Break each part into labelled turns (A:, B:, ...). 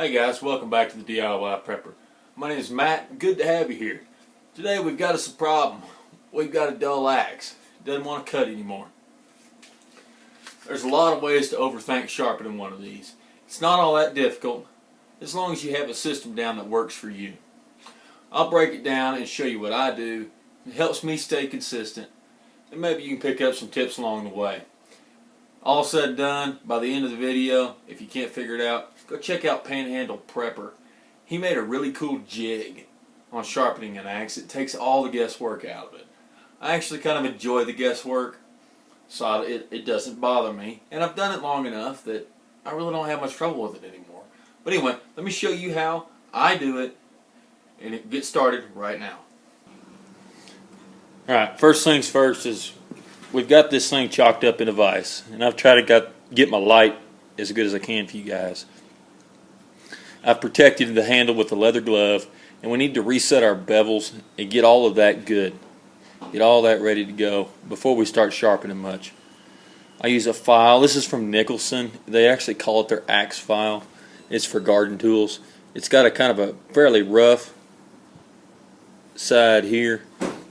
A: Hey guys, welcome back to the DIY Prepper. My name is Matt. Good to have you here. Today we've got us a problem. We've got a dull axe. It doesn't want to cut anymore. There's a lot of ways to overthink sharpening one of these. It's not all that difficult as long as you have a system down that works for you. I'll break it down and show you what I do. It helps me stay consistent, and maybe you can pick up some tips along the way. All said and done, by the end of the video, if you can't figure it out, go check out Panhandle Prepper. He made a really cool jig on sharpening an axe. It takes all the guesswork out of it. I actually kind of enjoy the guesswork, so it doesn't bother me. And I've done it long enough that I really don't have much trouble with it anymore. But anyway, let me show you how I do it, and get started right now. Alright, first things first is we've got this thing chalked up in a vise, and I've tried to get my light as good as I can for you guys. I've protected the handle with a leather glove, and we need to reset our bevels and get all of that good. Get all that ready to go before we start sharpening much. I use a file. This is from Nicholson. They actually call it their axe file. It's for garden tools. It's got a kind of a fairly rough side here,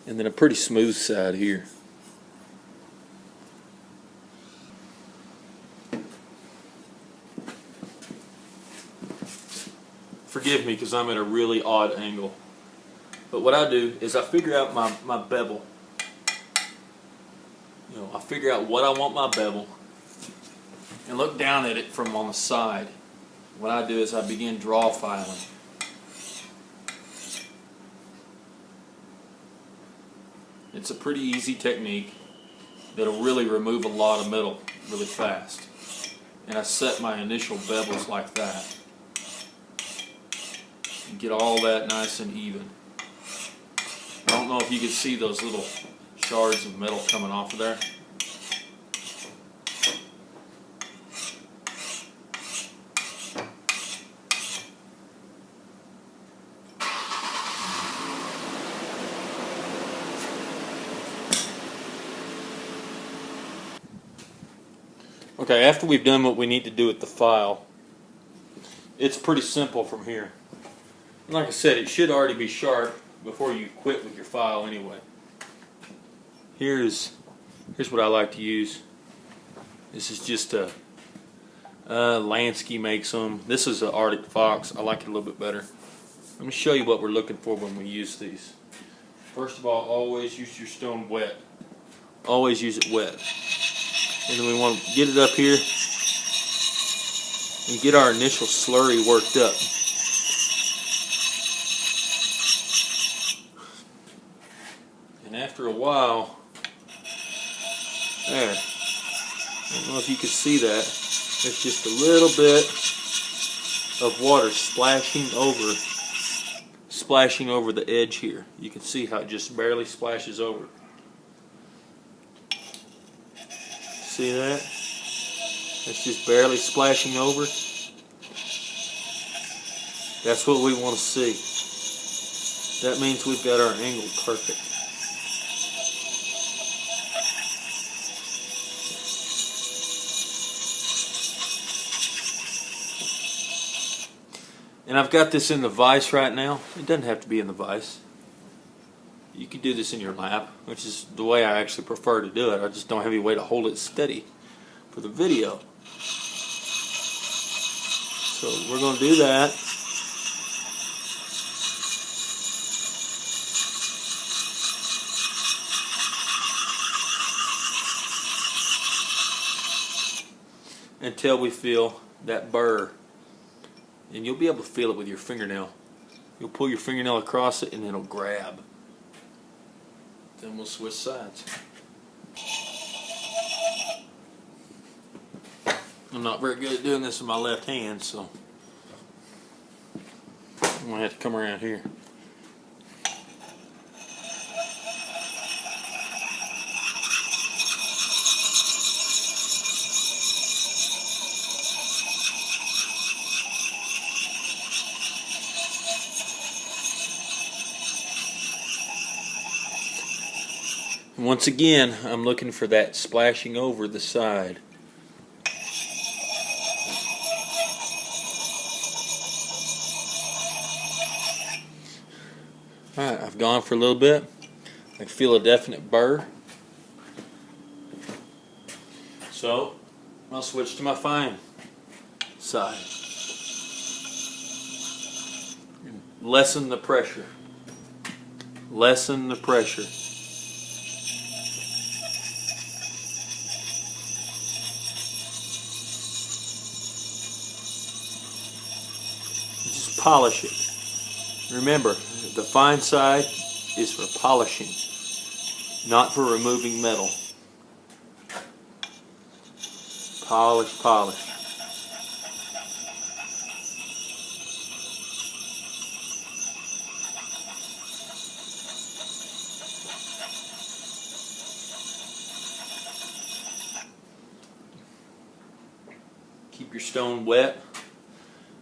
A: and then a pretty smooth side here. Forgive me because I'm at a really odd angle. But what I do is I figure out my bevel. I figure out what I want my bevel and look down at it from on the side. What I do is I begin draw filing. It's a pretty easy technique that'll really remove a lot of metal really fast. And I set my initial bevels like that. And get all that nice and even. I don't know if you can see those little shards of metal coming off of there. Okay, after we've done what we need to do with the file, it's pretty simple from here. And like I said, it should already be sharp before you quit with your file anyway. Here's what I like to use. This is just a Lansky makes them. This is an Arctic Fox. I like it a little bit better. Let me show you what we're looking for when we use these. First of all, always use your stone wet. Always use it wet. And then we want to get it up here and get our initial slurry worked up. And after a while, there, I don't know if you can see that, there's just a little bit of water splashing over the edge here. You can see how it just barely splashes over. See that? It's just barely splashing over. That's what we want to see. That means we've got our angle perfect. And I've got this in the vise right now. It doesn't have to be in the vise. You can do this in your lap, which is the way I actually prefer to do it. I just don't have any way to hold it steady for the video. So we're going to do that. Until we feel that burr. And you'll be able to feel it with your fingernail. You'll pull your fingernail across it and it'll grab. Then we'll switch sides. I'm not very good at doing this with my left hand, so I'm going to have to come around here. Once again, I'm looking for that splashing over the side. Alright, I've gone for a little bit. I can feel a definite burr. So, I'll switch to my fine side. Lessen the pressure. Lessen the pressure. Just polish it. Remember, the fine side is for polishing, not for removing metal. Polish, polish. Keep your stone wet,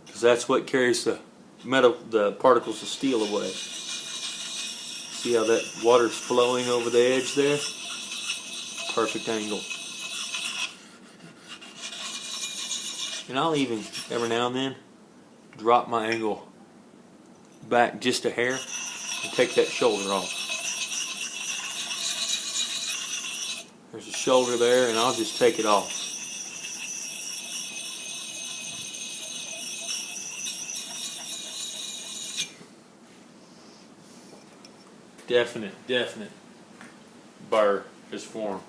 A: because that's what carries the metal, the particles of steel away. See how that water's flowing over the edge there? Perfect angle. And I'll even, every now and then, drop my angle back just a hair and take that shoulder off. There's a shoulder there, and I'll just take it off. Definite burr is formed.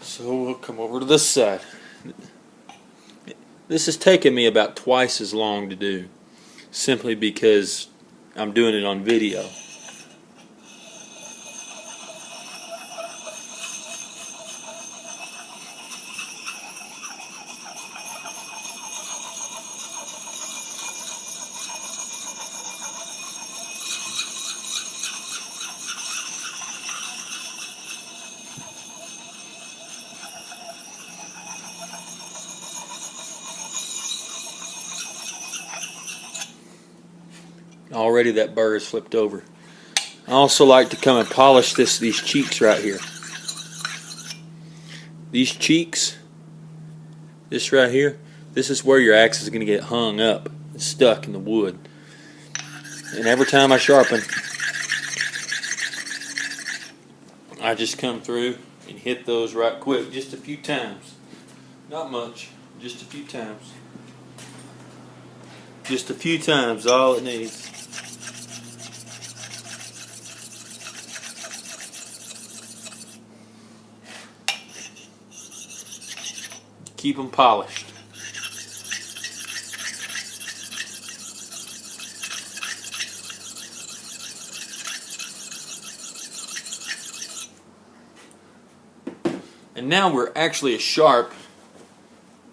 A: So we'll come over to this side. This has taken me about twice as long to do, simply because I'm doing it on video. Already that burr is flipped over. I also like to come and polish these cheeks right here. These cheeks, this right here, this is where your axe is going to get hung up and stuck in the wood. And every time I sharpen, I just come through and hit those right quick, just a few times. Not much, just a few times. Just a few times, all it needs. Keep them polished. And now we're actually as sharp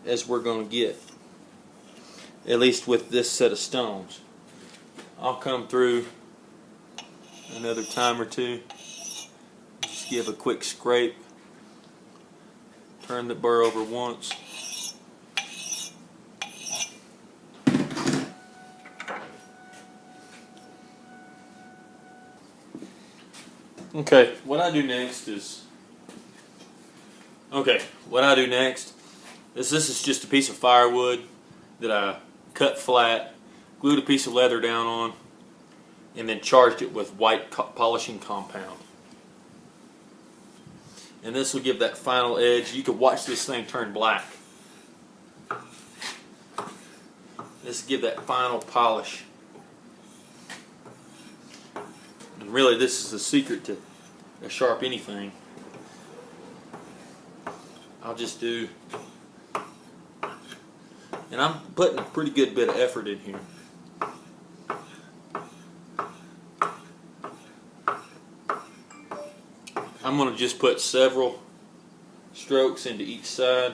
A: as we're going to get, at least with this set of stones. I'll come through another time or two, just give a quick scrape, turn the burr over once. Okay, what I do next is this is just a piece of firewood that I cut flat, glued a piece of leather down on, and then charged it with white polishing compound. And this will give that final edge. You can watch this thing turn black. This will give that final polish. And really, this is the secret to sharp anything. I'll just do, and I'm putting a pretty good bit of effort in here. I'm going to just put several strokes into each side.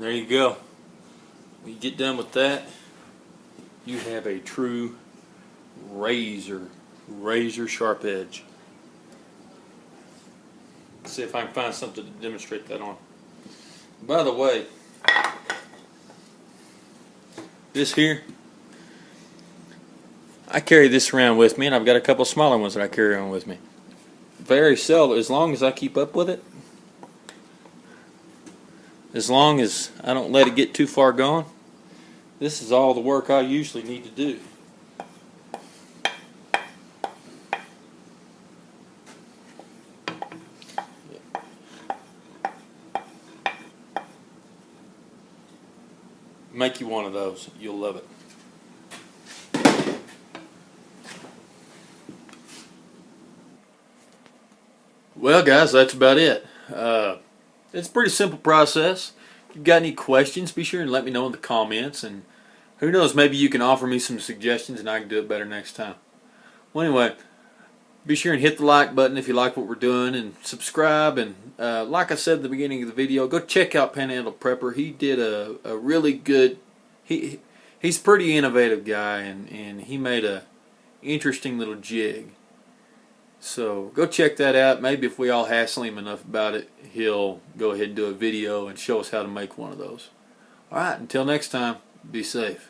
A: And there you go. When you get done with that, you have a true razor sharp edge. Let's see if I can find something to demonstrate that on. By the way, this here, I carry this around with me, and I've got a couple smaller ones that I carry around with me. Very seldom, as long as I keep up with it, as long as I don't let it get too far gone, this is all the work I usually need to do. Make you one of those. You'll love it. Well, guys, that's about it. It's a pretty simple process. If you've got any questions, be sure and let me know in the comments. And who knows, maybe you can offer me some suggestions and I can do it better next time. Well, anyway, be sure and hit the like button if you like what we're doing, and subscribe. And like I said at the beginning of the video, go check out Panhandle Prepper. He did a really good, he's a pretty innovative guy, and he made a interesting little jig. So go check that out. Maybe if we all hassle him enough about it, he'll go ahead and do a video and show us how to make one of those. Alright, until next time, be safe.